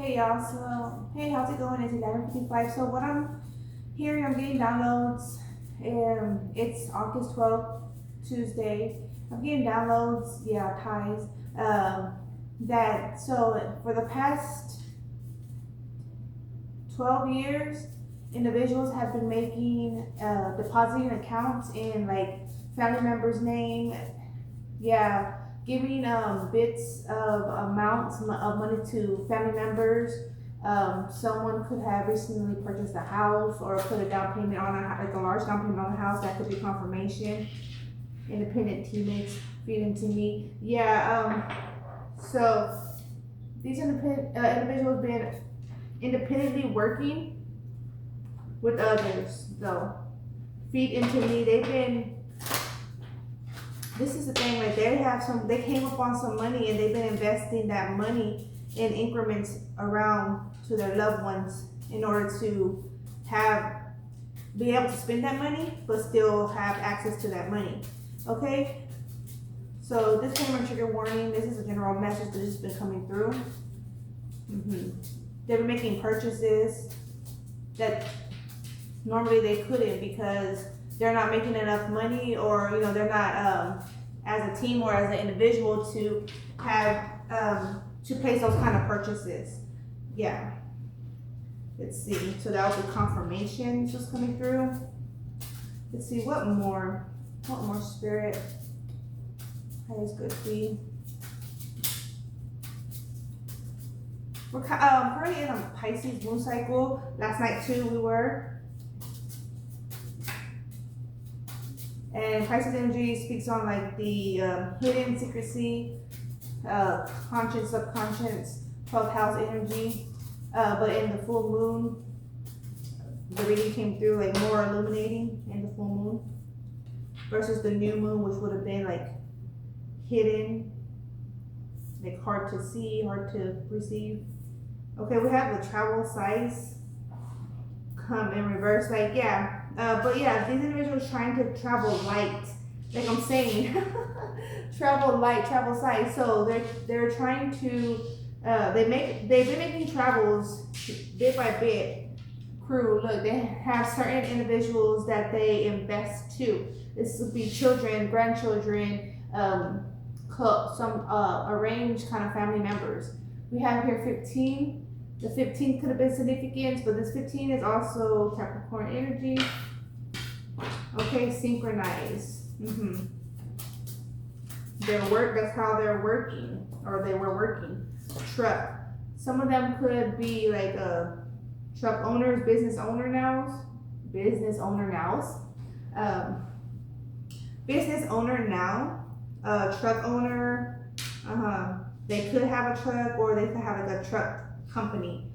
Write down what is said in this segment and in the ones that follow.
Hey y'all, so hey, how's it going? It's 11:55. So what I'm hearing, I'm getting downloads. It's August 12th, Tuesday. I'm getting downloads, yeah, ties. That so for the past 12 years, individuals have been making depositing accounts in like family members' name, yeah, giving bits of amounts of money to family members. Someone could have recently purchased a house or put a down payment on like a large down payment on a house. That could be confirmation. Independent teammates feed into me. Yeah. So these individuals been independently working with others. Though feed into me. They've been this is the thing, like they came upon some money and they've been investing that money in increments around to their loved ones in order to have be able to spend that money but still have access to that money. Okay, so disclaimer, trigger warning, this is a general message that's just been coming through. They've been making purchases that normally they couldn't because they're not making enough money, or they're not as a team or as an individual to have to place those kind of purchases. Yeah, let's see, so that was the confirmation just coming through. Let's see what more spirit highest good feed. We're currently in a Pisces moon cycle. Last night too we were. And Pisces energy speaks on like the hidden secrecy, conscious, subconscious, 12th house energy. But in the full moon, the reading came through like more illuminating in the full moon versus the new moon, which would have been like hidden, like hard to see, hard to receive. Okay, we have the travel size come in reverse, like yeah. But yeah, these individuals trying to travel light, like I'm saying, travel light, travel sight. So they're trying to they've been making travels bit by bit. Crew, look, they have certain individuals that they invest to. This would be children, grandchildren, some arranged kind of family members. We have here 15. The 15 could have been significant, but this 15 is also Capricorn energy. Okay, synchronize. Their work, that's how they're working, or they were working. Truck. Some of them could be like truck owners, business owner nows. Business owner now. Truck owner. They could have a truck, or they could have like a truck company.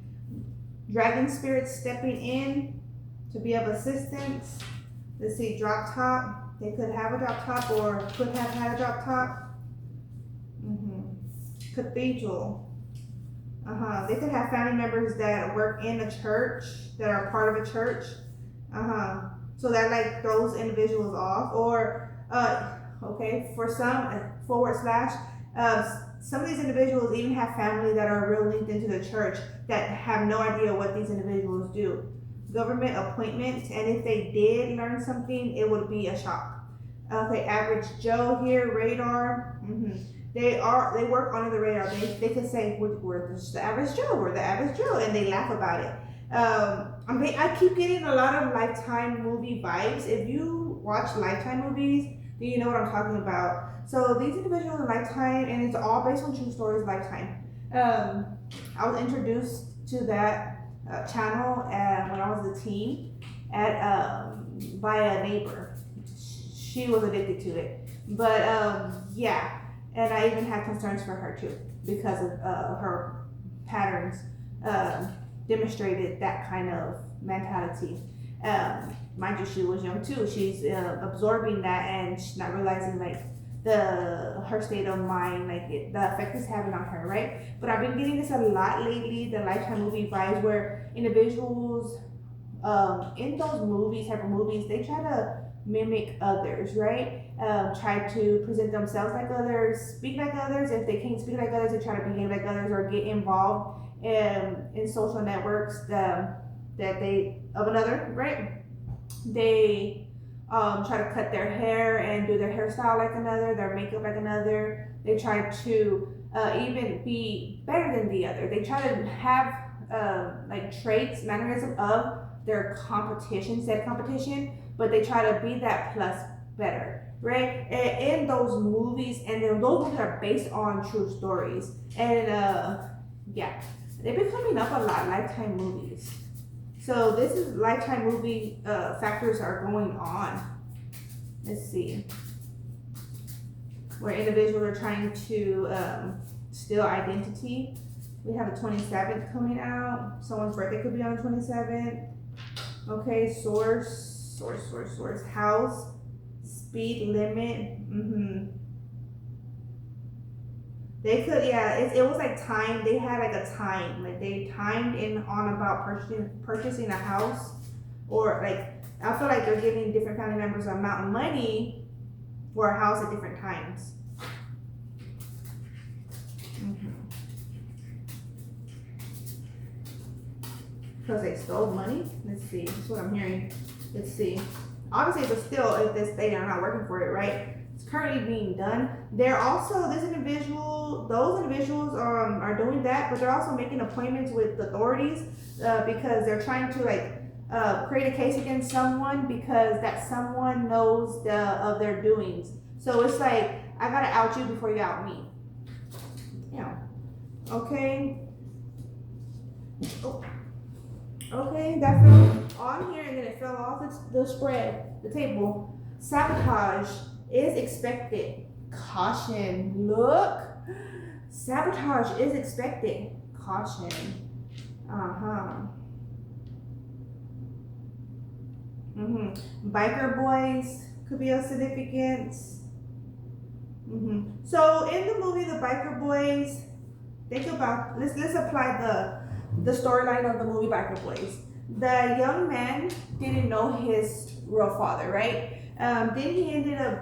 Dragon spirit stepping in to be of assistance. Let's see, drop top. They could have a drop top or could have had a drop top. Cathedral. They could have family members that work in a church, that are part of a church. So that like throws individuals off. Or okay, for some forward slash some of these individuals even have family that are real linked into the church that have no idea what these individuals do. Government appointments, and if they did learn something, it would be a shock. Okay, average Joe here, radar. They work under the radar. They could say we're just the average Joe, and they laugh about it. I keep getting a lot of Lifetime movie vibes. If you watch Lifetime movies, then you know what I'm talking about. So these individuals in Lifetime, and it's all based on true stories. Lifetime. I was introduced to that channel when I was a teen by a neighbor. She was addicted to it, but yeah, and I even had concerns for her too because of her patterns demonstrated that kind of mentality. Mind you, she was young too. She's absorbing that and she's not realizing like her state of mind, like the effect it's having on her, right? But I've been getting this a lot lately, the Lifetime movie vibes, where individuals in those movies, type of movies, they try to mimic others, right? Try to present themselves like others, speak like others. If they can't speak like others, they try to behave like others or get involved in social networks that they of another, right? They try to cut their hair and do their hairstyle like another, their makeup like another. They try to even be better than the other. They try to have like traits, mannerism of their competition, said competition, but they try to be that plus better, right? And in those movies, and then those movies are based on true stories, and yeah, they've been coming up a lot. Lifetime movies. So this is Lifetime movie factors are going on. Let's see, where individuals are trying to steal identity. We have the 27th coming out. Someone's birthday could be on the 27th. Okay, source, house, speed limit. They could, yeah. It was like time. They had like a time, like they timed in on about purchasing a house, or like I feel like they're giving different family members an amount of money for a house at different times. Because they stole money. Let's see. That's what I'm hearing. Let's see. Obviously, but still, if they are not working for it, right? It's currently being done. They're also those individuals are doing that, but they're also making appointments with authorities because they're trying to create a case against someone because that someone knows of their doings. So it's like I gotta out you before you out me. Yeah. Okay. Oh. Okay, that fell on here and then it fell off the table. Sabotage is expected. Caution. Look. Sabotage is expected. Caution. Biker boys could be of significance. So in the movie The Biker Boys, think about let's apply the storyline of the movie Biker Boys. The young man didn't know his real father, right? Then he ended up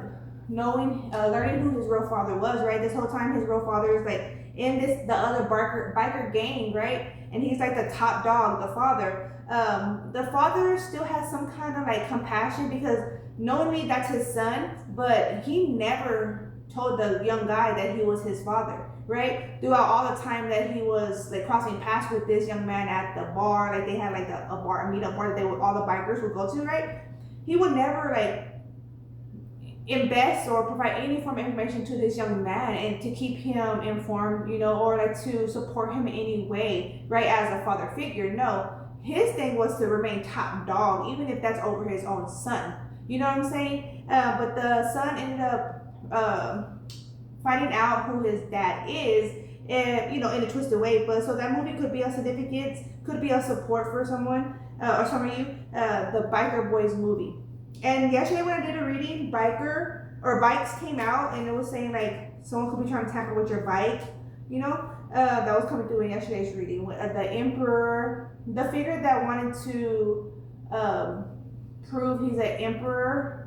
learning who his real father was, right? This whole time his real father is like in the other biker gang, right? And he's like the top dog, the father. The father still has some kind of like compassion because knowingly that's his son, but he never told the young guy that he was his father, right? Throughout all the time that he was like crossing paths with this young man at the bar, like they had like a meetup bar that all the bikers would go to, right? He would never like invest or provide any form of information to this young man and to keep him informed, or like to support him in any way, right? As a father figure. No, his thing was to remain top dog, even if that's over his own son. You know what I'm saying? But the son ended up finding out who his dad is, and in a twisted way. But so that movie could be of significance, could be of support for someone or some of you. The Biker Boys movie. And yesterday when I did a reading, bikes came out, and it was saying like someone could be trying to tamper with your bike. That was coming through in yesterday's reading. The emperor, the figure that wanted to prove he's an emperor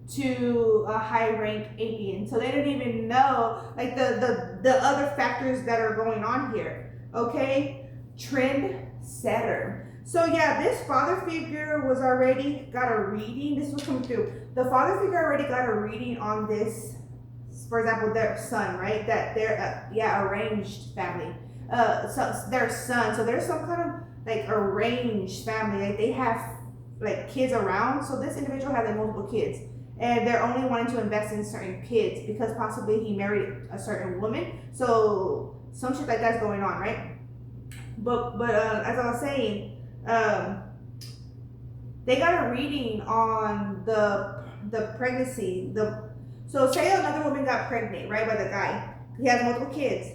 to a high-ranked alien. So they didn't even know like the other factors that are going on here. Okay, trend setter. So yeah, this father figure was already got a reading. This was coming through. The father figure already got a reading on this. For example, their son, right? That they're arranged family. So their son. So there's some kind of like arranged family. Like they have like kids around. So this individual has like multiple kids. And they're only wanting to invest in certain kids because possibly he married a certain woman. So some shit like that's going on, right? But as I was saying, they got a reading on the pregnancy. So say another woman got pregnant, right, by the guy. He has multiple kids.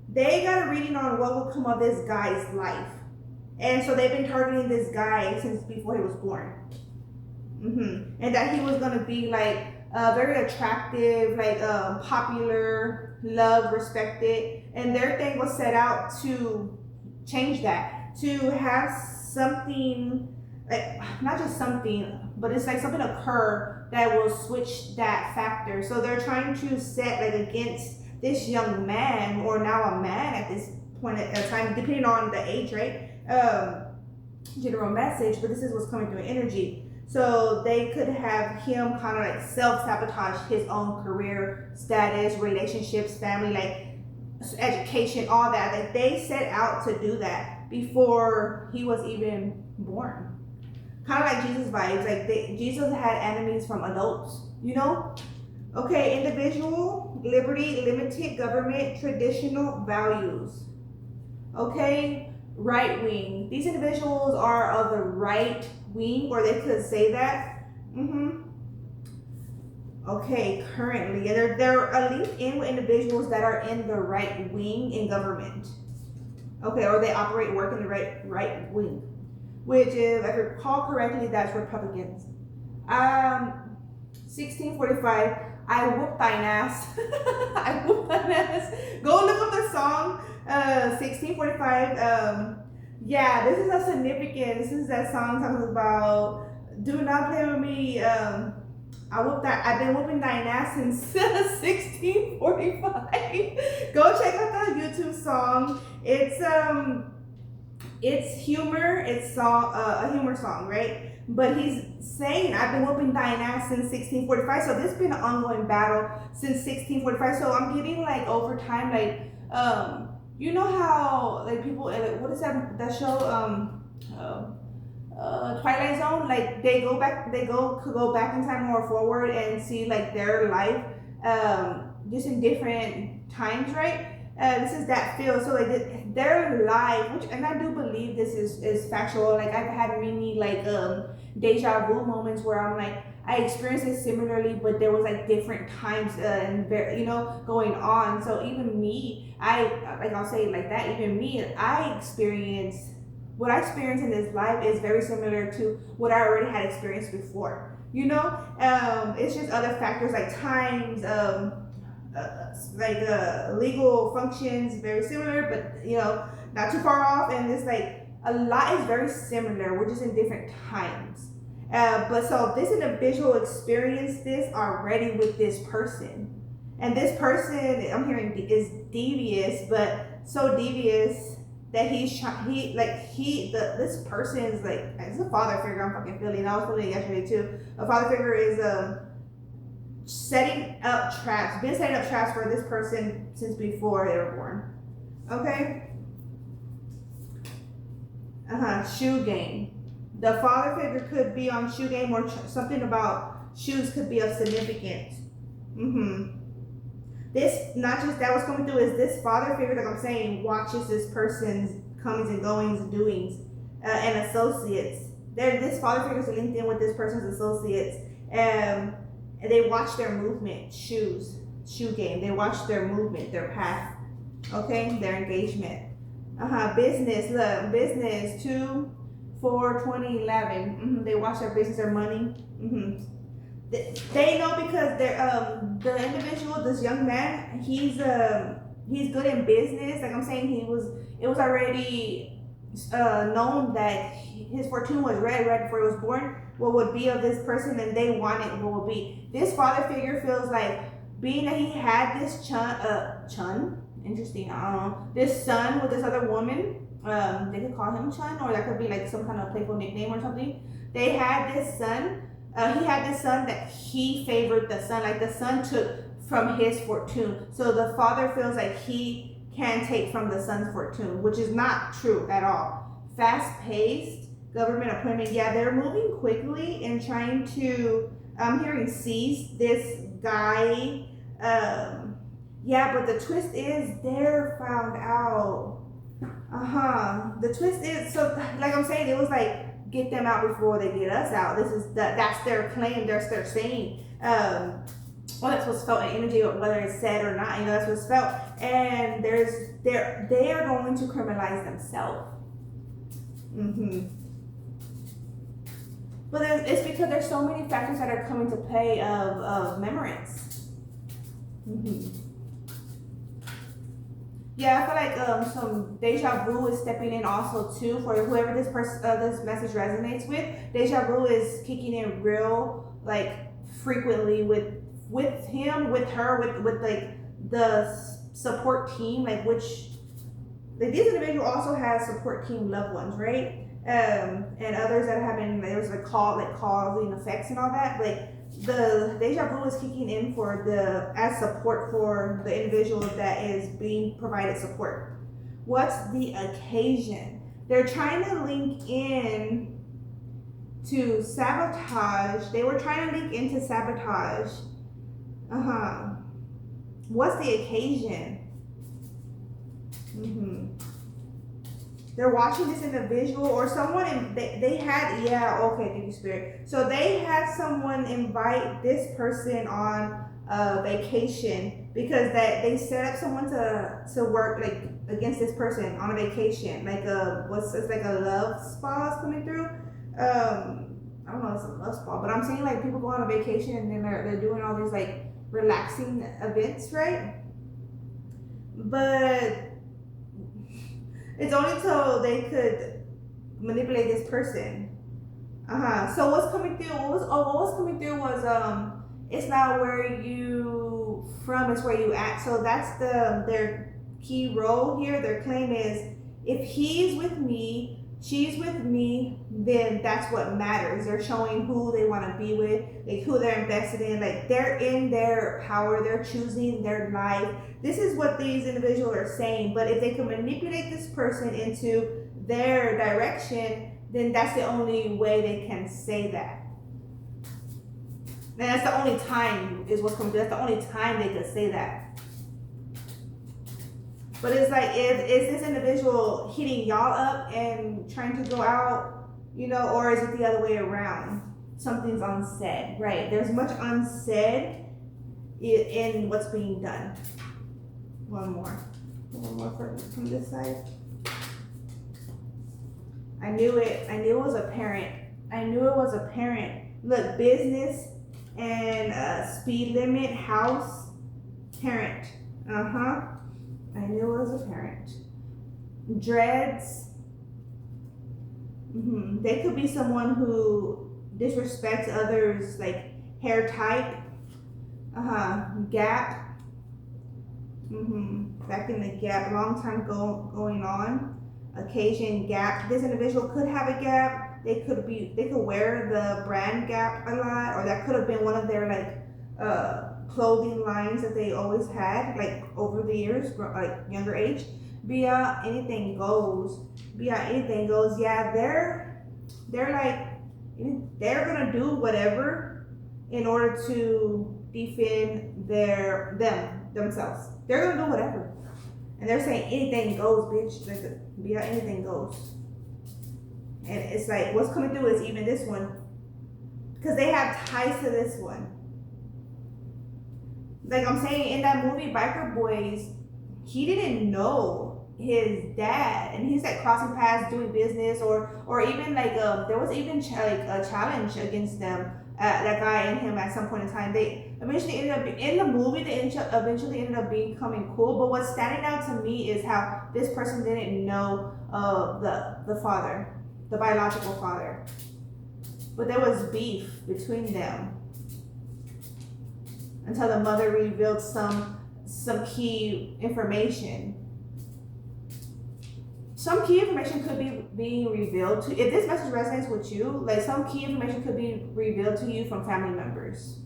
They got a reading on what will come of this guy's life. And so they've been targeting this guy since before he was born. And that he was gonna be like very attractive, like popular, loved, respected, and their thing was set out to change that, to have something, like not just something, but it's like something occur that will switch that factor. So they're trying to set like against this young man, or now a man at this point at a time, depending on the age, right? General message, but this is what's coming through energy. So they could have him kind of like self-sabotage his own career, status, relationships, family, like education, all that. Like they set out to do that before he was even born. Kind of like Jesus vibes. Like Jesus had enemies from adults, you know? Okay, individual, liberty, limited government, traditional values. Okay, right wing. These individuals are of the right wing, or they could say that. Okay, currently, they're linked in with individuals that are in the right wing in government. Okay, or they work in the right wing, which, if I recall correctly, that's Republicans. 1645. I whoop thine ass. I whoop thine ass. Go look up the song. 1645. Yeah, this is a significant. This is that song talking about do not play with me. I've been whooping thine ass since 1645. Go check out the YouTube song. It's humor. It's a humor song, right? But he's saying, I've been whooping thine ass since 1645. So this has been an ongoing battle since 1645. So I'm getting like over time, like, you know how like people, what is that show? Twilight Zone. Like they could go back in time or forward and see like their life, just in different times, right? This is that feel. So like their life, which, and I do believe this is factual. Like I've had many like deja vu moments where I'm like, I experienced it similarly, but there was like different times and going on. So even me, I'll say it like that. Even me, what I experienced in this life is very similar to what I already had experienced before. It's just other factors like times, legal functions, very similar, but not too far off. And it's like a lot is very similar. We're just in different times. But so this individual experienced this already with this person, and this person I'm hearing is devious, but so devious that this person is like, it's a father figure. I'm fucking feeling. I was feeling it yesterday too. A father figure is been setting up traps for this person since before they were born. Okay. Shoe game. The father figure could be on shoe game, or something about shoes could be of significance. This, not just that, what's coming through is this father figure, like I'm saying, watches this person's comings and goings and doings, and associates. This father figure is linked in with this person's associates, and they watch their movement, shoe game. They watch their movement, their path, okay, their engagement. Business, look, business, 2/4/2011. They watch their business, their money. They know because they're the individual, this young man, he's good in business. Like I'm saying, it was already known that his fortune was read right before he was born. What would be of this person, and they wanted what would be. This father figure feels like, being that he had this chun, interesting, I don't know, this son with this other woman. They could call him Chun, or that could be like some kind of playful nickname or something. They had this son. He had this son that he favored the son, like the son took from his fortune. So the father feels like he can take from the son's fortune, which is not true at all. Fast-paced government appointment. Yeah, they're moving quickly and trying to, I'm hearing, seize this guy. Yeah, but the twist is they're found out. The twist is, so like I'm saying, it was like, get them out before they get us out. That's their claim. That's their saying. Well, that's what's felt in energy, whether it's said or not. That's what's felt. And they are going to criminalize themselves. But it's because there's so many factors that are coming to play of remembrance. Yeah, I feel like some deja vu is stepping in also too for whoever this message resonates with. Deja vu is kicking in real frequently with him, with her, with like the support team, like which like these individuals also have support team loved ones, right? And others that have been, there was a call, like causing effects and all that. Like the deja vu is kicking in for the as support for the individual that is being provided support. What's the occasion? They're trying to link in to sabotage. They were trying to link into sabotage. What's the occasion? They're watching this individual or someone, and they had, yeah, okay, thank you, Spirit. So they had someone invite this person on a vacation because that they set up someone to work like against this person on a vacation, like it's like a love spa is coming through. I don't know if it's a love spa, but I'm saying like people go on a vacation and then they're doing all these like relaxing events, right? But it's only till they could manipulate this person. So what's coming through? What was coming through was it's not where you from, it's where you at. So that's their key role here. Their claim is if he's with me, she's with me, then that's what matters. They're showing who they want to be with, like who they're invested in, like they're in their power, they're choosing their life. This is what these individuals are saying. But if they can manipulate this person into their direction, then that's the only way they can say that. And that's the only time is what's coming. That's the only time they could say that. But it's like, is this individual hitting y'all up and trying to go out, or is it the other way around? Something's unsaid, right? There's much unsaid in what's being done. One more from this side. I knew it was apparent. Look, business and speed limit, house, parent. I knew it was apparent. Dreads. They could be someone who disrespects others, like hair type. Gap. Back in the gap, long time going on. Occasion, Gap. This individual could have a Gap. They could wear the brand Gap a lot, or that could have been one of their like clothing lines that they always had, like over the years, like younger age. Beyond anything goes. Yeah, they're like they're gonna do whatever in order to defend themselves. They're gonna do whatever. And they're saying anything goes, bitch. Like, yeah, anything goes. And it's like, what's coming through is even this one. Because they have ties to this one. Like I'm saying, in that movie, Biker Boys, he didn't know his dad. And he's like crossing paths, doing business, or even like, there was even like a challenge against them. That guy and him at some point in time, they eventually ended up in the movie. They eventually ended up becoming cool. But what's standing out to me is how this person didn't know the father, the biological father, but there was beef between them until the mother revealed some key information. Some key information could be being revealed to, if this message resonates with you, like some key information could be revealed to you from family members.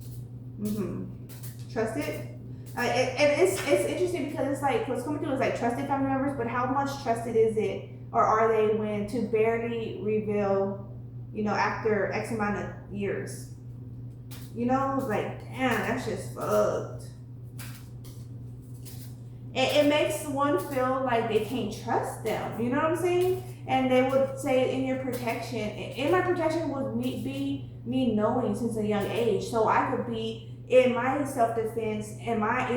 Trust it. And it's interesting because it's like, what's coming through is like trusted family members, but how much trusted is it, or are they, when to barely reveal, after X amount of years? Like, damn, that's just fucked. It makes one feel like they can't trust them. You know what I'm saying? And they would say, in your protection, in my protection would be me knowing since a young age. So I could be in my self-defense, and my,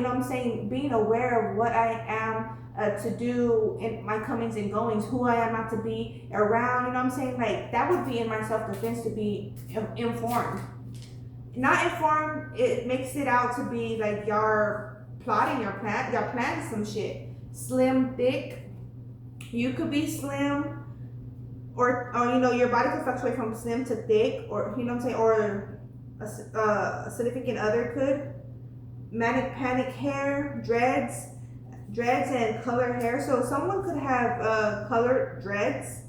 being aware of what I am to do in my comings and goings, who I am not to be around. Like that would be in my self-defense, to be informed. Not informed, it makes it out to be like y'all plotting y'all planning some shit. Slim, thick. You could be slim, or your body could fluctuate from slim to thick, or or a significant other could. Manic panic hair, dreads. dreads and colored hair. So someone could have colored dreads,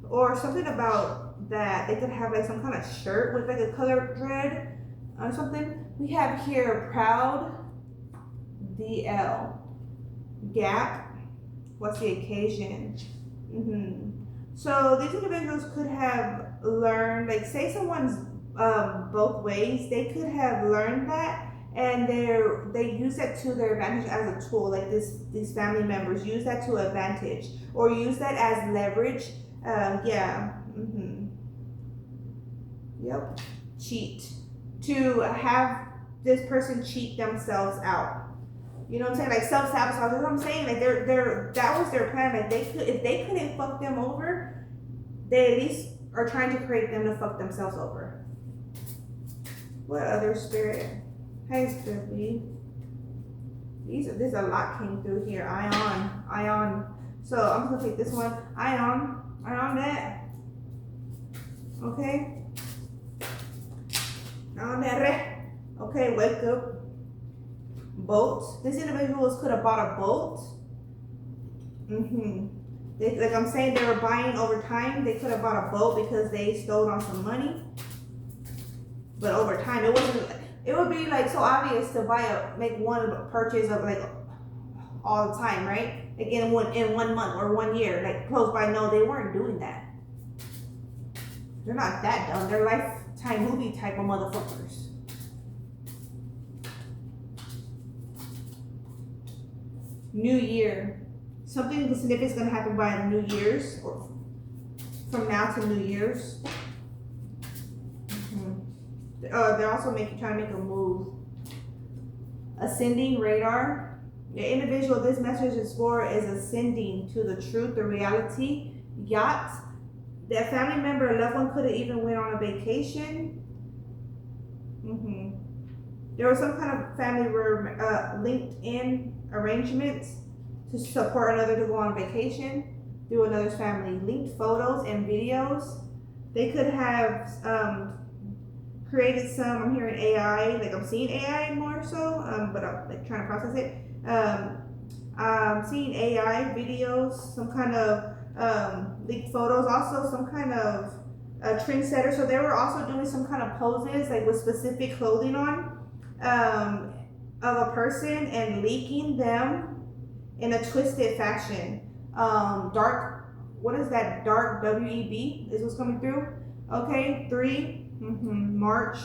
or something about that. They could have like some kind of shirt with like a colored dread or something. We have here proud DL Gap. What's the occasion? So these individuals could have learned, like say someone's both ways, they could have learned that, and they use that to their advantage as a tool. Like these family members use that to advantage or use that as leverage. Yep. Cheat, to have this person cheat themselves out. You know what I'm saying? Like self-sabotage. That's what I'm saying. Like that was their plan. Like if they couldn't fuck them over, they at least are trying to create them to fuck themselves over. What other spirit? Hey, Spirit B. There's a lot came through here. Ion. So I'm gonna take this one. Ion that. Okay. On that. Okay, wake up. Boat. These individuals could have bought a boat. Like I'm saying, they were buying over time. They could have bought a boat because they stole on some money. But over time, it wasn't. It would be like so obvious to make one purchase of like all the time, right? Like in one month or 1 year, like close by. No, they weren't doing that. They're not that dumb. They're Lifetime movie type of motherfuckers. New Year. Something significant is going to happen by New Year's, or from now to New Year's. They're also trying to make a move. Ascending radar. The individual this message is for is ascending to the truth, the reality. Yacht. That family member or loved one could have even went on a vacation. There was some kind of family linked in arrangements to support another to go on vacation through another's family. Linked photos and videos. They could have created some. I'm hearing AI, like I'm seeing AI more so, but I'm like trying to process it. I'm seeing AI videos, some kind of leaked photos, also some kind of trendsetter. So they were also doing some kind of poses, like with specific clothing on, of a person and leaking them in a twisted fashion. Dark, what is that? Dark WEB is what's coming through. Okay, 3, March.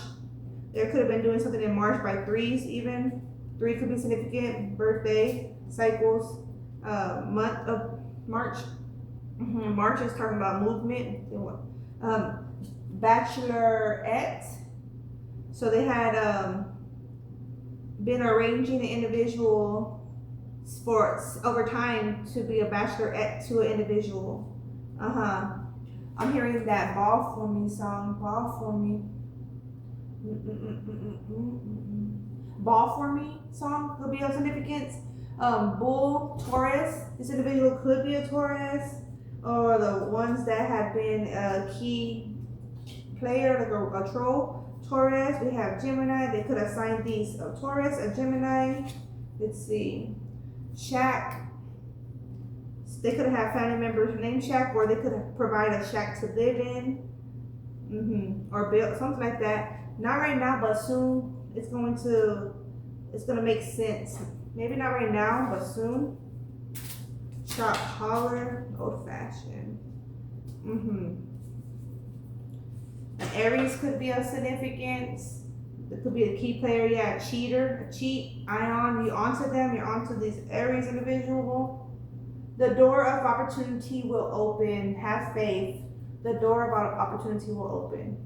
They could have been doing something in March by 3s even. 3 could be significant. Birthday, cycles, month of March. March is talking about movement. Bachelorette. So they had been arranging the individual sports over time to be a bachelorette to an individual. I'm hearing that Ball For Me song. Ball For Me. Ball For Me song could be of significance. Bull, Taurus. This individual could be a Taurus, or the ones that have been a key player, like a troll. Taurus. We have Gemini. They could assign these a Taurus, a Gemini. Let's see. Shack. They could have family members named Shack, or they could provide a shack to live in, or build something like that. Not right now, but soon it's gonna make sense. Maybe not right now, but soon. Shop holler, old fashioned. An Aries could be of significance. It could be a key player, a cheater, a cheat, ion. You're onto them. You're onto this Aries individual. The door of opportunity will open. Have faith. The door of opportunity will open.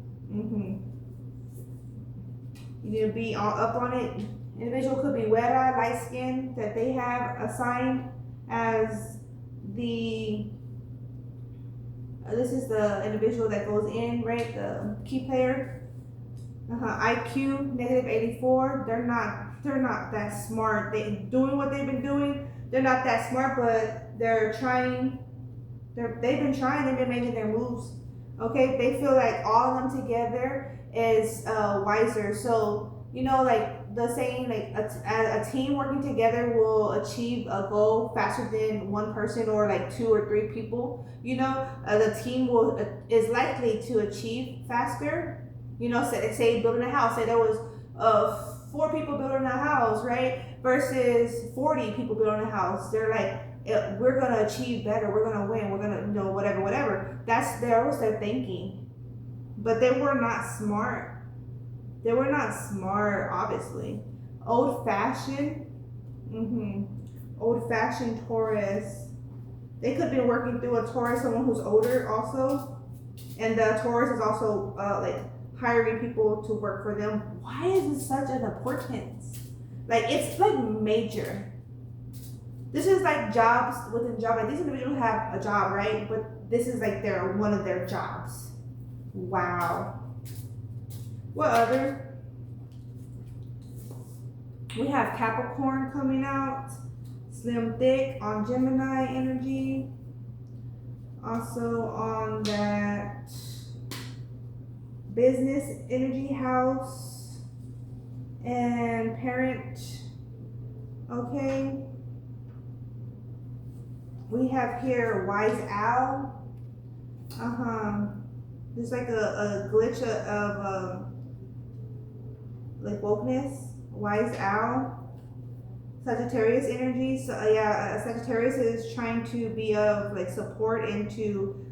You need to be all up on it. Individual could be Wera, light skin, that they have assigned as the. This is the individual that goes in, right? The key player. IQ -84. They're not that smart. They doing what they've been doing. They're not that smart, but they're trying. They've been trying. They've been making their moves. Okay, they feel like all of them together is wiser. So like the saying, like a team working together will achieve a goal faster than one person or like 2 or 3 people. The team is likely to achieve faster. Say building a house. Say there was 4 people building a house, right? Versus 40 people building a house. They're like, we're gonna achieve better. We're gonna win. We're gonna, whatever. That was their thinking, but they were not smart. They were not smart, obviously. Old-fashioned Taurus. They could be working through a Taurus, someone who's older also. And the Taurus is also like hiring people to work for them. Why is this such an importance? Like, it's like major. This is like jobs within job. Like, these individuals have a job, right? But this is like one of their jobs. Wow. What other? We have Capricorn coming out. Slim Thick on Gemini energy. Also on that business energy house and parent. Okay. We have here Wise Owl. There's like a glitch of like wokeness. Wise Owl. Sagittarius energy. So Sagittarius is trying to be of like support and to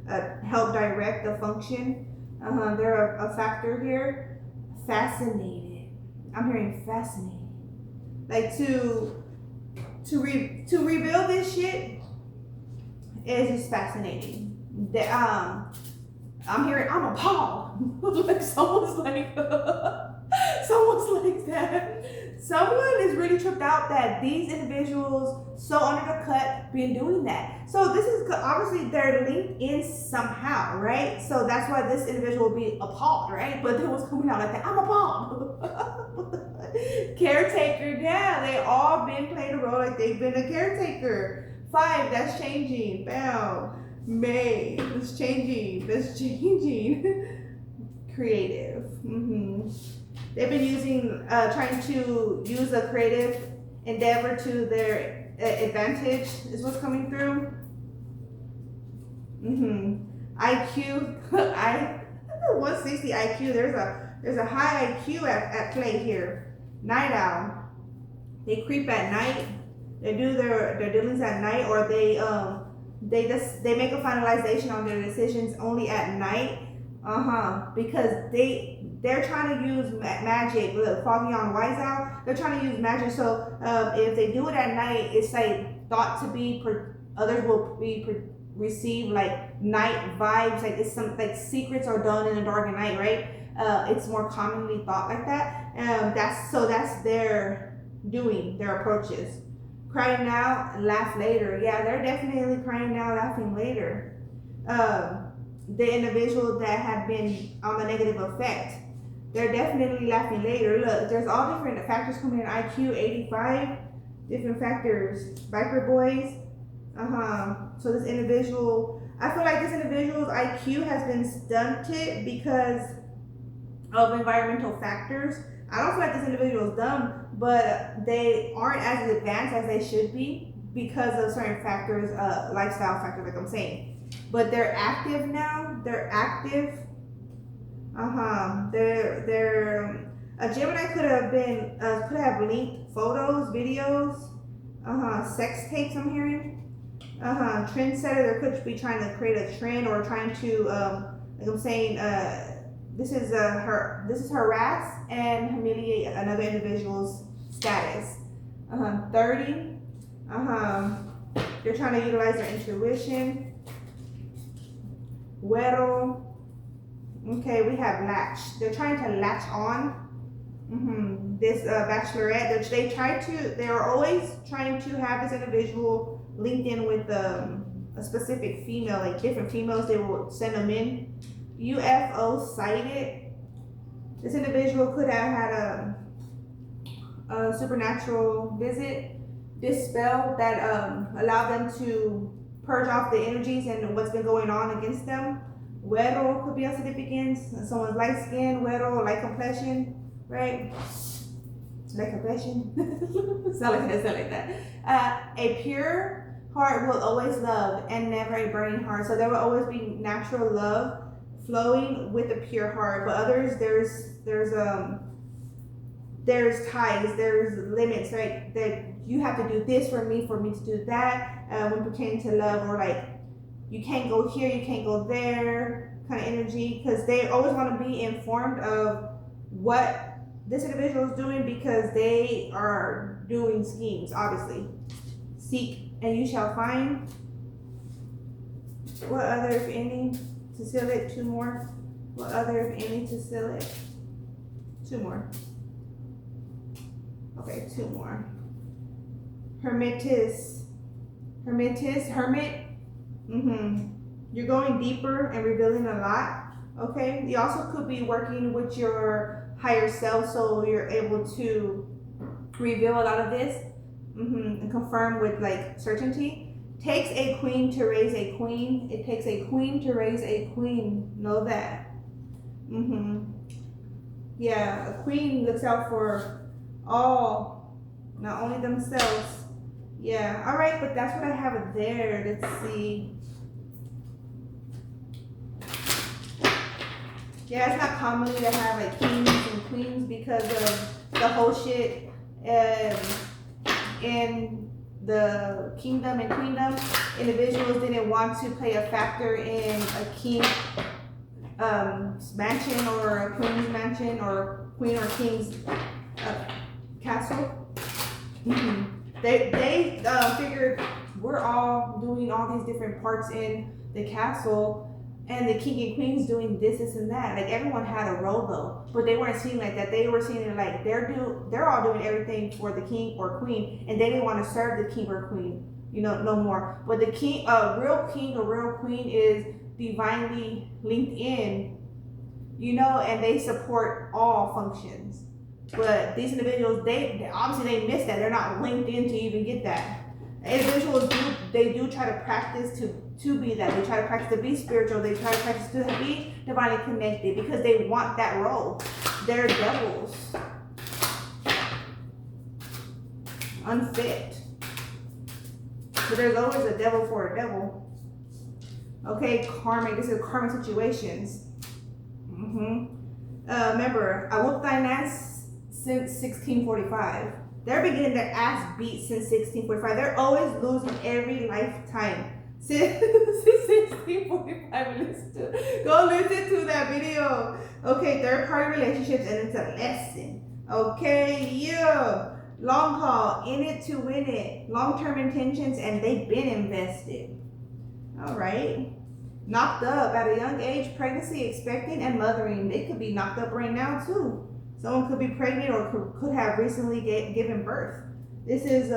help direct the function. They're a factor here. Fascinated. I'm hearing fascinated. Like to rebuild this shit is just fascinating. I'm hearing, I'm appalled. Like someone's like that. Someone is really tripped out that these individuals so under the cut been doing that. So this is obviously they're linked in somehow, right? So that's why this individual will be appalled, right? But it was coming out like that. I'm appalled. Caretaker, yeah, they all been playing a role like they've been a caretaker. 5, that's changing. Bam. May, that's changing. Creative. They've been trying to use a creative endeavor to their advantage is what's coming through. IQ, 160 IQ. There's a high IQ at play here. Night owl. They creep at night. They do their dealings at night, or they make a finalization on their decisions only at night. Because they're trying to use magic. Look, Foggy on Wise Owl, they're trying to use magic. So if they do it at night, it's like thought to be others will receive like night vibes. Like it's some like secrets are done in the dark at night, right? It's more commonly thought like that. That's their doing, their approaches. Crying now, laugh later. Yeah, they're definitely crying now, laughing later. The individual that had been on the negative effect, they're definitely laughing later. Look, there's all different factors coming in. IQ 85, different factors. Biker boys. So this individual, I feel like this individual's IQ has been stunted because of environmental factors. I don't feel like this individual is dumb, but they aren't as advanced as they should be because of certain factors, lifestyle factors, like I'm saying. But they're active now. They're active. They're a Gemini could have linked photos, videos, sex tapes. I'm hearing. Trendsetter. They could be trying to create a trend or trying to, like I'm saying, this is harass and humiliate another individual's status. 30. They're trying to utilize their intuition. Güero. Okay, we have latch. They're trying to latch on. This bachelorette. They are always trying to have this individual linked in with a specific female, like different females. They will send them in. UFO sighted. This individual could have had a supernatural visit, dispel that allowed them to purge off the energies and what's been going on against them. Güero could be a significance. Someone's light skin, güero, light complexion, right? Like a passion. Sound like that. A pure heart will always love and never a burning heart. So there will always be natural love flowing with a pure heart. But others, there's ties, there's limits, right? That you have to do this for me to do that. When pertaining to love, or like you can't go here, you can't go there, kind of energy, because they always want to be informed of what this individual is doing, because they are doing schemes, obviously. Seek and you shall find. What other, if any, to seal it? Two more. What other, if any, to seal it? Two more. Okay, two more. Hermit. You're going deeper and revealing a lot. Okay. You also could be working with your higher self, so you're able to reveal a lot of this and confirm with like certainty. Takes a queen to raise a queen. It takes a queen to raise a queen. Know that. Yeah, a queen looks out for all, not only themselves. Yeah, all right, but that's what I have there. Let's see. Yeah, it's not commonly to have like kings and queens because of the whole shit in the kingdom and queendom. Individuals didn't want to play a factor in a king mansion or a queen's mansion or queen or king's castle. They figured we're all doing all these different parts in the castle, and the king and queen's doing this and that. Like everyone had a role though, but they weren't seeing like that. They were seeing it like they're all doing everything for the king or queen, and they didn't want to serve the king or queen, no more. But the king, real king or real queen is divinely linked in, and they support all functions. But these individuals, they obviously they miss that. They're not linked in to even get that. Individuals do try to practice to be that. They try to practice to be spiritual. They try to practice to be divinely connected because they want that role. They're devils. Unfit. But there's always a devil for a devil. Okay, karmic. This is karmic situations. Remember, I whooped thine ass since 1645. They're beginning their ass beat since 1645. They're always losing every lifetime. Since 1645, go listen to that video. Okay, third party relationships, and it's a lesson. Okay, yeah. Long haul, in it to win it. Long-term intentions, and they've been invested. All right. Knocked up at a young age, pregnancy, expecting, and mothering. They could be knocked up right now too. Someone could be pregnant or could have recently given birth. This is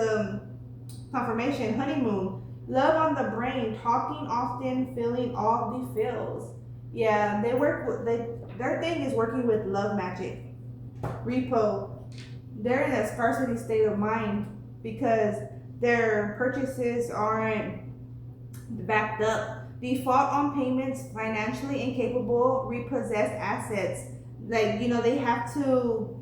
confirmation. Honeymoon. Love on the brain. Talking often. Feeling all the feels. Yeah, they work with their thing is working with love magic. Repo. They're in a scarcity state of mind because their purchases aren't backed up. Default on payments. Financially incapable. Repossessed assets. Like, they have to,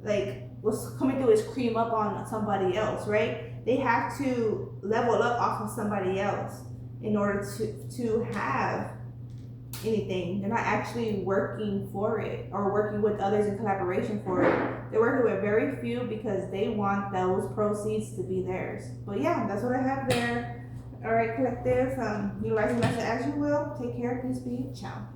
like, what's coming through is cream up on somebody else, right? They have to level up off of somebody else in order to have anything. They're not actually working for it or working with others in collaboration for it. They're working with very few because they want those proceeds to be theirs. But yeah, that's what I have there. All right, collective. Utilize the method as you will. Take care. Peace be. Ciao.